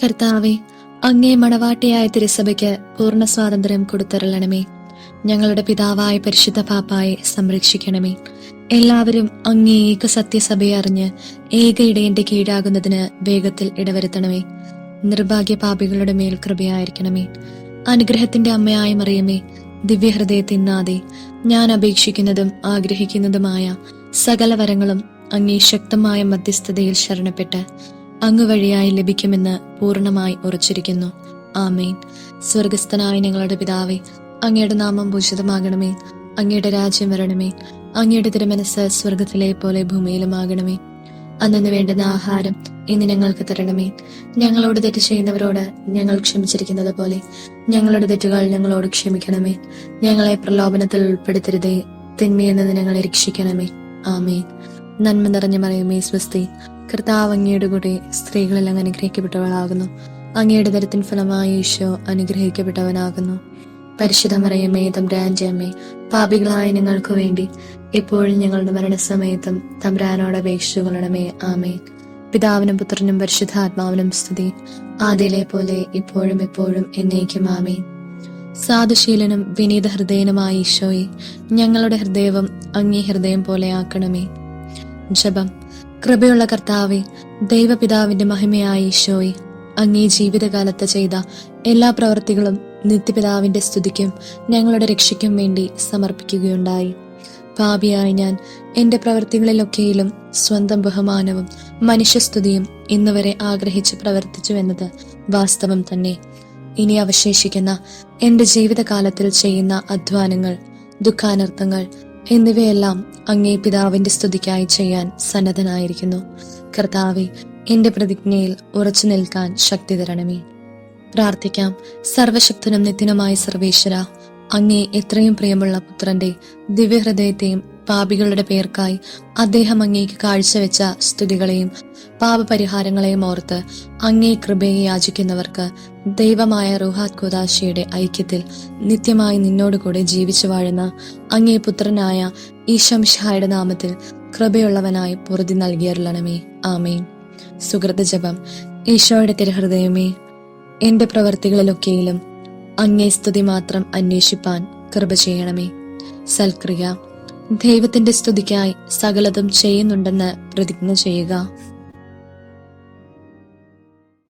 കർത്താവെ, അങ്ങേ മണവാട്ടിയായ തിരുസഭയ്ക്ക് പൂർണ്ണ സ്വാതന്ത്ര്യം കൊടുത്തരളണമേ. ഞങ്ങളുടെ പിതാവായ പരിശുദ്ധ പാപ്പായെ സംരക്ഷിക്കണമേ. എല്ലാവരും അങ്ങേ ഏക സത്യസഭയെ അറിഞ്ഞ് ഏക ഇടയന്റെ കീഴാകുന്നതിന് വേഗത്തിൽ ഇടവരുത്തണമേ. നിർഭാഗ്യ പാപികളുടെ മേൽ കൃപയായിരിക്കണമേ. അനുഗ്രഹത്തിന്റെ അമ്മയായ മറിയമേ, ദിവ്യഹൃദയ തിന്നാതെ ഞാൻ അപേക്ഷിക്കുന്നതും ആഗ്രഹിക്കുന്നതുമായ സകല വരങ്ങളും അങ്ങേ ശക്തമായ മധ്യസ്ഥതയിൽ ശരണപ്പെട്ട് അങ്ങ് വഴിയായി ലഭിക്കുമെന്ന് പൂർണ്ണമായി ഉറച്ചിരിക്കുന്നു. ആമേൻ. സ്വർഗസ്ഥനായ ഞങ്ങളുടെ പിതാവേ, അങ്ങയുടെ നാമം പൂജിതമാകണമേ. അങ്ങയുടെ രാജ്യം വരണമേ. അങ്ങയുടെ തിരുമനസ് സ്വർഗത്തിലെ പോലെ ഭൂമിയിലുമാകണമേ. അന്നു വേണ്ടുന്ന ആഹാരം ഇന്ന് ഞങ്ങൾക്ക് തരണമേ. ഞങ്ങളോട് തെറ്റ് ചെയ്യുന്നവരോട് ഞങ്ങൾ ക്ഷമിച്ചിരിക്കുന്നത് പോലെ ഞങ്ങളുടെ തെറ്റുകൾ ഞങ്ങളോട് ക്ഷമിക്കണമേ. ഞങ്ങളെ പ്രലോഭനത്തിൽ ഉൾപ്പെടുത്തരുതേ, തിന്മയിൽ നിന്ന് ഞങ്ങളെ രക്ഷിക്കണമേ. ആമേൻ. നന്മ നിറഞ്ഞ മറിയമേ, സ്വസ്തി, കർത്താവ് അങ്ങയുടെ കൂടെ സ്ത്രീകളെല്ലാം അനുഗ്രഹിക്കപ്പെട്ടവളാകുന്നു. അങ്ങയുടെ ദരത്തിൻ ഫലമായ ഈശോ അനുഗ്രഹിക്കപ്പെട്ടവനാകുന്നു. പരിശുദ്ധ മറിയമേ, തമ്പുരാന്റെ അമ്മേ, പാപികളായ ഞങ്ങൾക്ക് വേണ്ടി എപ്പോഴും ഞങ്ങളുടെ മരണസമയത്തും തമ്പുരാനോട് അപേക്ഷിച്ചു കൊള്ളണമേ. ആമേൻ. പിതാവിനും പുത്രനും പരിശുദ്ധാത്മാവിനും സ്തുതി, ആദിയിലെ പോലെ ഇപ്പോഴും എപ്പോഴും എന്നേക്കും. ആമേൻ. സാധുശീലനും വിനീത ഹൃദയനുമായ ഈശോയെ, ഞങ്ങളുടെ ഹൃദയവും അങ്ങേ ഹൃദയം പോലെ ആക്കണമേ. ജപം. കൃപയുള്ള കർത്താവെ, ദൈവപിതാവിന്റെ മഹിമയായ ഈശോയെ, അങ്ങേ ജീവിതകാലത്ത് ചെയ്ത എല്ലാ പ്രവൃത്തികളും നിത്യപിതാവിന്റെ സ്തുതിക്കും ഞങ്ങളുടെ രക്ഷയ്ക്കും വേണ്ടി സമർപ്പിക്കുകയുണ്ടായി. പാപിയായ ഞാൻ എന്റെ പ്രവൃത്തികളിലൊക്കെയിലും സ്വന്തം ബഹുമാനവും മനുഷ്യസ്തുതിയും ഇന്നുവരെ ആഗ്രഹിച്ച് പ്രവർത്തിച്ചു എന്നത് വാസ്തവം തന്നെ. ഇനി അവശേഷിക്കുന്ന എന്റെ ജീവിതകാലത്തിൽ ചെയ്യുന്ന അധ്വാനങ്ങൾ, ദുഃഖാനർത്ഥങ്ങൾ എന്നിവയെല്ലാം അങ്ങേ പിതാവിന്റെ സ്തുതിക്കായി ചെയ്യാൻ സന്നദ്ധനായിരിക്കുന്നു. കർത്താവെ, എന്റെ പ്രതിജ്ഞയിൽ ഉറച്ചു നിൽക്കാൻ ശക്തി തരണമേ. പ്രാർത്ഥിക്കാം. സർവശക്തനും നിത്യനുമായ സർവേശ്വര, അങ്ങേ എത്രയും പ്രിയമുള്ള പുത്രന്റെ ദിവ്യഹൃദയത്തെയും പാപികളുടെ പേർക്കായി അദ്ദേഹം അങ്ങേക്ക് കാഴ്ചവെച്ച സ്തുതികളെയും പാപപരിഹാരങ്ങളെയും ഓർത്ത് അങ്ങേ കൃപയെ യാചിക്കുന്നവർക്ക് ദൈവമായ റൂഹാത് ഖുദാശയുടെ ഐക്യത്തിൽ നിത്യമായി നിന്നോടുകൂടെ ജീവിച്ചു വാഴുന്ന അങ്ങേ പുത്രനായ ഈശോ മിശിഹായുടെ നാമത്തിൽ കൃപയുള്ളവനായി പൊറുതി നൽകിയരുളണമേ. ആമേൻ. സുകൃത ജപം. ഈശോയുടെ തിരുഹൃദയമേ, എന്റെ പ്രവർത്തികളിലൊക്കെയിലും അങ്ങേ സ്തുതി മാത്രം അന്വേഷിപ്പാൻ കൃപ ചെയ്യണമേ. സൽക്രിയ. ദൈവത്തിന്റെ സ്തുതിക്കായി സകലതും ചെയ്യുന്നുണ്ടെന്ന് പ്രതിജ്ഞ ചെയ്യുക.